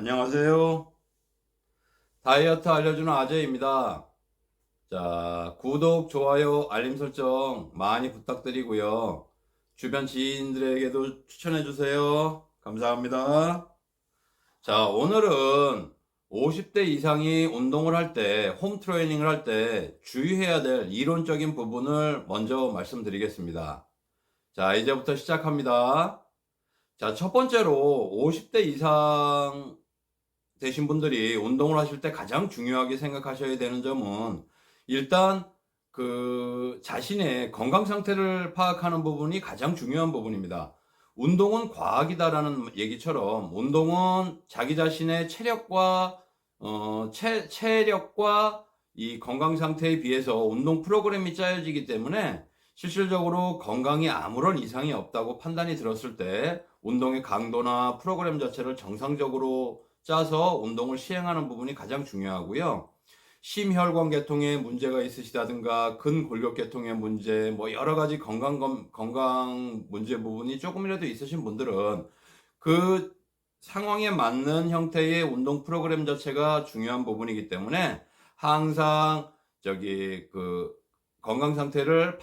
안녕하세요. 다이어트 알려주는 아재입니다. 자, 구독, 좋아요, 알림 설정 많이 부탁드리고요. 주변 지인들에게도 추천해주세요. 감사합니다. 자, 오늘은 50대 이상이 운동을 할 때, 홈 트레이닝을 할 때 주의해야 될 이론적인 부분을 먼저 말씀드리겠습니다. 자, 이제부터 시작합니다. 자, 첫 번째로 50대 이상 되신 분들이 운동을 하실 때 가장 중요하게 생각하셔야 되는 점은 일단 자신의 건강 상태를 파악하는 부분이 가장 중요한 부분입니다. 운동은 과학이다라는 얘기처럼 운동은 자기 자신의 체력과 이 건강 상태에 비해서 운동 프로그램이 짜여지기 때문에 실질적으로 건강에 아무런 이상이 없다고 판단이 들었을 때 운동의 강도나 프로그램 자체를 정상적으로 짜서 운동을 시행하는 부분이 가장 중요하고요. 심혈관 계통에 문제가 있으시다든가 근골격 계통의 문제, 뭐 여러 가지 건강 문제 부분이 조금이라도 있으신 분들은 그 상황에 맞는 형태의 운동 프로그램 자체가 중요한 부분이기 때문에 항상 건강 상태를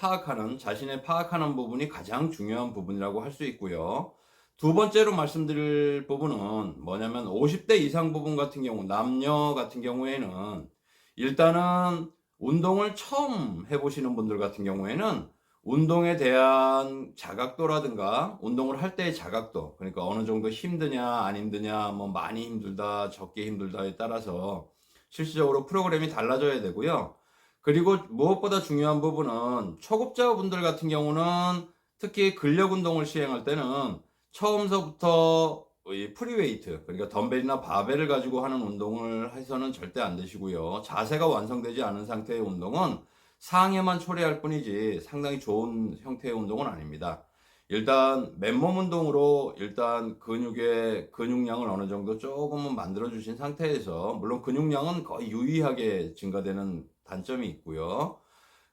자신의 파악하는 부분이 가장 중요한 부분이라고 할 수 있고요. 두 번째로 말씀드릴 부분은 뭐냐면 50대 이상 부분 같은 경우, 남녀 같은 경우에는 일단은 운동을 처음 해보시는 분들 같은 경우에는 운동에 대한 자각도라든가 운동을 할 때의 자각도, 그러니까 어느 정도 힘드냐 안 힘드냐, 뭐 많이 힘들다 적게 힘들다에 따라서 실질적으로 프로그램이 달라져야 되고요. 그리고 무엇보다 중요한 부분은 초급자분들 같은 경우는 특히 근력 운동을 시행할 때는 처음서부터 이 프리웨이트, 그러니까 덤벨이나 바벨을 가지고 하는 운동을 해서는 절대 안 되시고요. 자세가 완성되지 않은 상태의 운동은 상해만 초래할 뿐이지 상당히 좋은 형태의 운동은 아닙니다. 일단 맨몸 운동으로 일단 근육량을 어느 정도 조금은 만들어 주신 상태에서, 물론 근육량은 거의 유의하게 증가되는 단점이 있고요.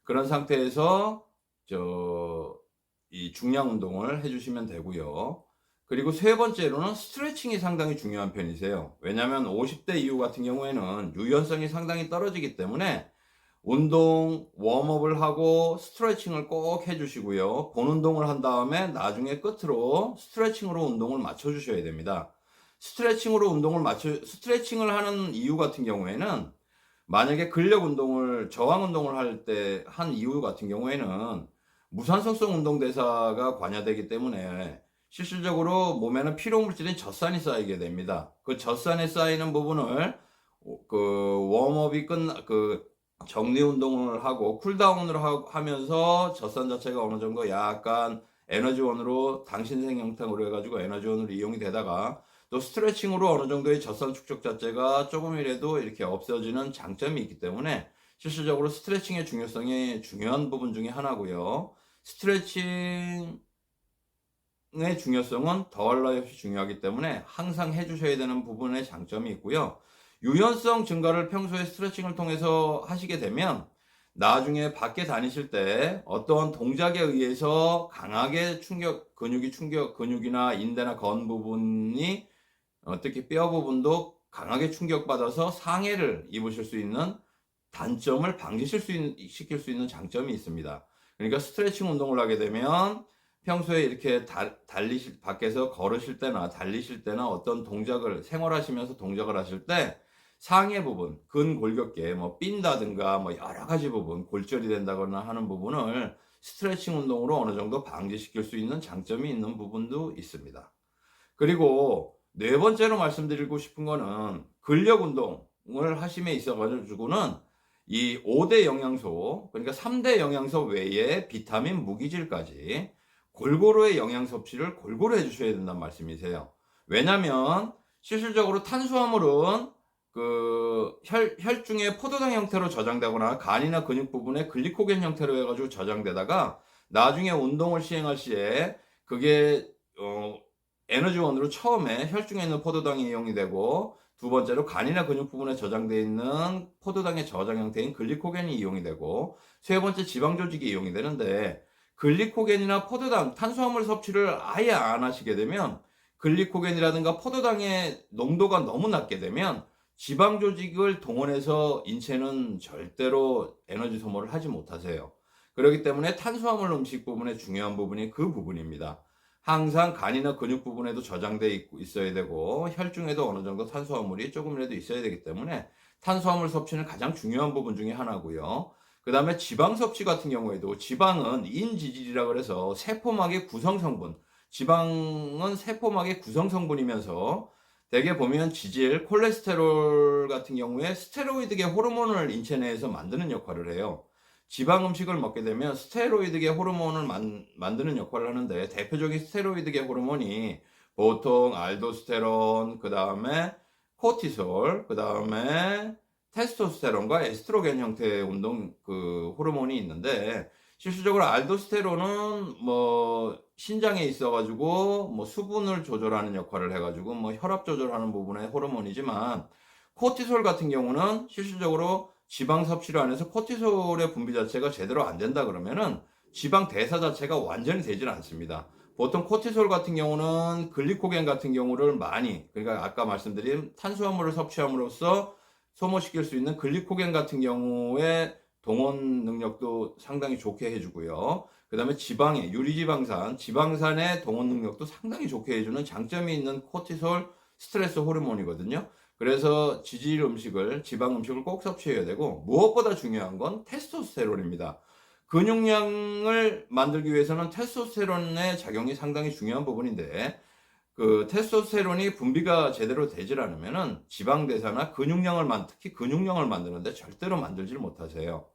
그런 상태에서 이 중량 운동을 해주시면 되고요. 그리고 세 번째로는 스트레칭이 상당히 중요한 편이세요. 왜냐하면 50대 이후 같은 경우에는 유연성이 상당히 떨어지기 때문에 운동 웜업을 하고 스트레칭을 꼭 해주시고요. 본 운동을 한 다음에 나중에 끝으로 스트레칭으로 운동을 맞춰 주셔야 됩니다. 스트레칭을 하는 이유 같은 경우에는 만약에 근력 운동을, 저항 운동을 할 때 한 이유 같은 경우에는 무산소성 운동 대사가 관여되기 때문에 실질적으로 몸에는 피로 물질인 젖산이 쌓이게 됩니다. 그 젖산에 쌓이는 부분을 웜업이 정리 운동을 하고 쿨다운을 하면서 젖산 자체가 어느 정도 약간 에너지원으로 당신생 형태로 해가지고 에너지원으로 이용이 되다가 또 스트레칭으로 어느 정도의 젖산 축적 자체가 조금이라도 이렇게 없어지는 장점이 있기 때문에 실질적으로 스트레칭의 중요성이 중요한 부분 중에 하나고요. 스트레칭의 중요성은 더할 나위 없이 중요하기 때문에 항상 해주셔야 되는 부분의 장점이 있고요. 유연성 증가를 평소에 스트레칭을 통해서 하시게 되면 나중에 밖에 다니실 때 어떠한 동작에 의해서 강하게 근육이나 인대나 건 부분이, 특히 뼈 부분도 강하게 충격받아서 상해를 입으실 수 있는 단점을 시킬 수 있는 장점이 있습니다. 그러니까 스트레칭 운동을 하게 되면 평소에 이렇게 밖에서 걸으실 때나 달리실 때나 어떤 생활하시면서 동작을 하실 때 상해 부분, 근골격계, 뭐 삔다든가 뭐 여러 가지 부분, 골절이 된다거나 하는 부분을 스트레칭 운동으로 어느 정도 방지시킬 수 있는 장점이 있는 부분도 있습니다. 그리고 네 번째로 말씀드리고 싶은 거는 근력 운동을 하심에 있어 가지고는 이 5대 영양소, 그러니까 3대 영양소 외에 비타민, 무기질까지 골고루의 영양 섭취를 골고루 해주셔야 된다는 말씀이세요. 왜냐면 실질적으로 탄수화물은 혈중의 포도당 형태로 저장되거나 간이나 근육 부분에 글리코겐 형태로 해가지고 저장되다가 나중에 운동을 시행할 시에 그게 에너지원으로 처음에 혈중에 있는 포도당이 이용이 되고, 두 번째로 간이나 근육 부분에 저장되어 있는 포도당의 저장 형태인 글리코겐이 이용이 되고, 세 번째 지방 조직이 이용이 되는데, 글리코겐이나 포도당, 탄수화물 섭취를 아예 안 하시게 되면 글리코겐이라든가 포도당의 농도가 너무 낮게 되면 지방 조직을 동원해서 인체는 절대로 에너지 소모를 하지 못하세요. 그렇기 때문에 탄수화물 음식 부분의 중요한 부분이 그 부분입니다. 항상 간이나 근육 부분에도 저장돼 있어야 되고 혈중에도 어느 정도 탄수화물이 조금이라도 있어야 되기 때문에 탄수화물 섭취는 가장 중요한 부분 중에 하나고요. 그 다음에 지방 섭취 같은 경우에도 지방은 인지질이라 그래서 세포막의 구성 성분, 지방은 세포막의 구성 성분이면서 대개 보면 지질, 콜레스테롤 같은 경우에 스테로이드계 호르몬을 인체 내에서 만드는 역할을 해요. 지방 음식을 먹게 되면 스테로이드계 호르몬을 만드는 역할을 하는데 대표적인 스테로이드계 호르몬이 보통 알도스테론, 그 다음에 코티솔, 그 다음에 테스토스테론과 에스트로겐 형태의 호르몬이 있는데 실질적으로 알도스테론은 신장에 있어가지고 수분을 조절하는 역할을 해가지고 혈압 조절하는 부분의 호르몬이지만 코티솔 같은 경우는 실질적으로 지방 섭취를 안 해서 코티솔의 분비 자체가 제대로 안 된다 그러면은 지방 대사 자체가 완전히 되질 않습니다. 보통 코티솔 같은 경우는 글리코겐 같은 경우를 많이, 그러니까 아까 말씀드린 탄수화물을 섭취함으로써 소모시킬 수 있는 글리코겐 같은 경우에 동원 능력도 상당히 좋게 해주고요. 그 다음에 지방산의 동원 능력도 상당히 좋게 해주는 장점이 있는 코티솔 스트레스 호르몬이거든요. 그래서 지방 음식을 꼭 섭취해야 되고, 무엇보다 중요한 건 테스토스테론입니다. 근육량을 만들기 위해서는 테스토스테론의 작용이 상당히 중요한 부분인데, 그 테스토스테론이 분비가 제대로 되질 않으면은 지방 대사나 특히 근육량을 만드는데 절대로 만들질 못하세요.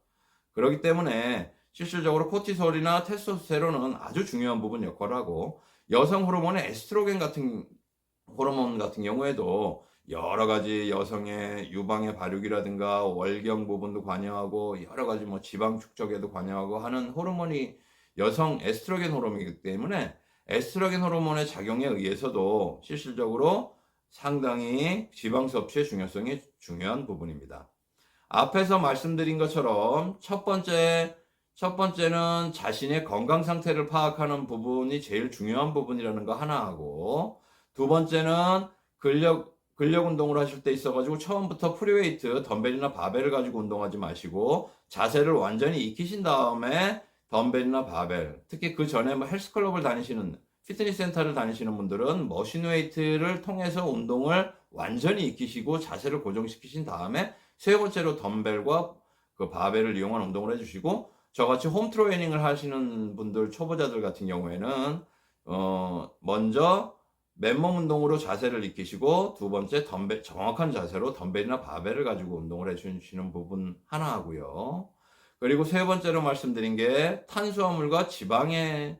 그렇기 때문에 실질적으로 코티솔이나 테스토스테론은 아주 중요한 부분 역할을 하고, 여성 호르몬의 에스트로겐 같은 호르몬 같은 경우에도 여러 가지 여성의 유방의 발육이라든가 월경 부분도 관여하고 여러 가지 지방 축적에도 관여하고 하는 호르몬이 여성 에스트로겐 호르몬이기 때문에 에스트로겐 호르몬의 작용에 의해서도 실질적으로 상당히 지방 섭취의 중요성이 중요한 부분입니다. 앞에서 말씀드린 것처럼 첫 번째는 자신의 건강 상태를 파악하는 부분이 제일 중요한 부분이라는 거 하나 하고, 두 번째는 근력 운동을 하실 때 있어가지고 처음부터 프리웨이트, 덤벨이나 바벨을 가지고 운동하지 마시고 자세를 완전히 익히신 다음에 덤벨이나 바벨, 특히 그 전에 헬스클럽을 다니시는, 피트니스 센터를 다니시는 분들은 머신웨이트를 통해서 운동을 완전히 익히시고 자세를 고정시키신 다음에 세 번째로 덤벨과 그 바벨을 이용한 운동을 해주시고, 저같이 홈 트레이닝을 하시는 분들, 초보자들 같은 경우에는 먼저 맨몸 운동으로 자세를 익히시고, 두 번째 정확한 자세로 덤벨이나 바벨을 가지고 운동을 해주시는 부분 하나 하고요. 그리고 세 번째로 말씀드린 게 탄수화물과 지방의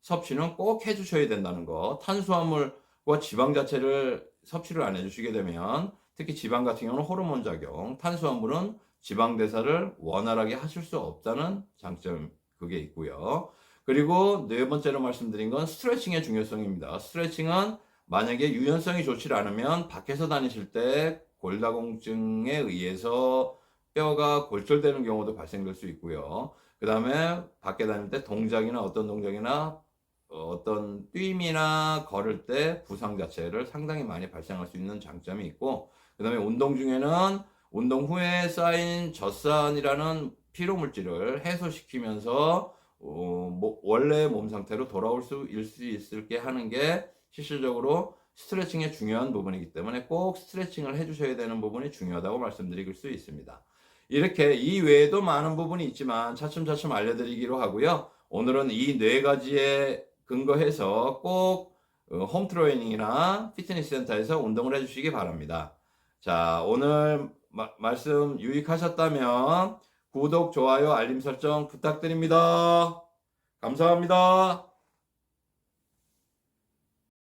섭취는 꼭 해주셔야 된다는 거. 탄수화물과 지방 자체를 섭취를 안 해주시게 되면, 특히 지방 같은 경우는 호르몬 작용, 탄수화물은 지방 대사를 원활하게 하실 수 없다는 장점, 그게 있고요. 그리고 네 번째로 말씀드린 건 스트레칭의 중요성입니다. 스트레칭은 만약에 유연성이 좋지 않으면 밖에서 다니실 때 골다공증에 의해서 뼈가 골절되는 경우도 발생될 수 있고요. 그 다음에 밖에 다닐 때 어떤 동작이나 어떤 뛰임이나 걸을 때 부상 자체를 상당히 많이 발생할 수 있는 장점이 있고, 그 다음에 운동 중에는 운동 후에 쌓인 젖산이라는 피로 물질을 해소시키면서 원래 몸 상태로 돌아올 수 있게 하는 게 실질적으로 스트레칭의 중요한 부분이기 때문에 꼭 스트레칭을 해주셔야 되는 부분이 중요하다고 말씀드릴 수 있습니다. 이렇게 이 외에도 많은 부분이 있지만 차츰차츰 알려드리기로 하고요. 오늘은 이 네 가지에 근거해서 꼭 홈 트레이닝이나 피트니스 센터에서 운동을 해주시기 바랍니다. 자, 오늘 말씀 유익하셨다면 구독, 좋아요, 알림 설정 부탁드립니다. 감사합니다.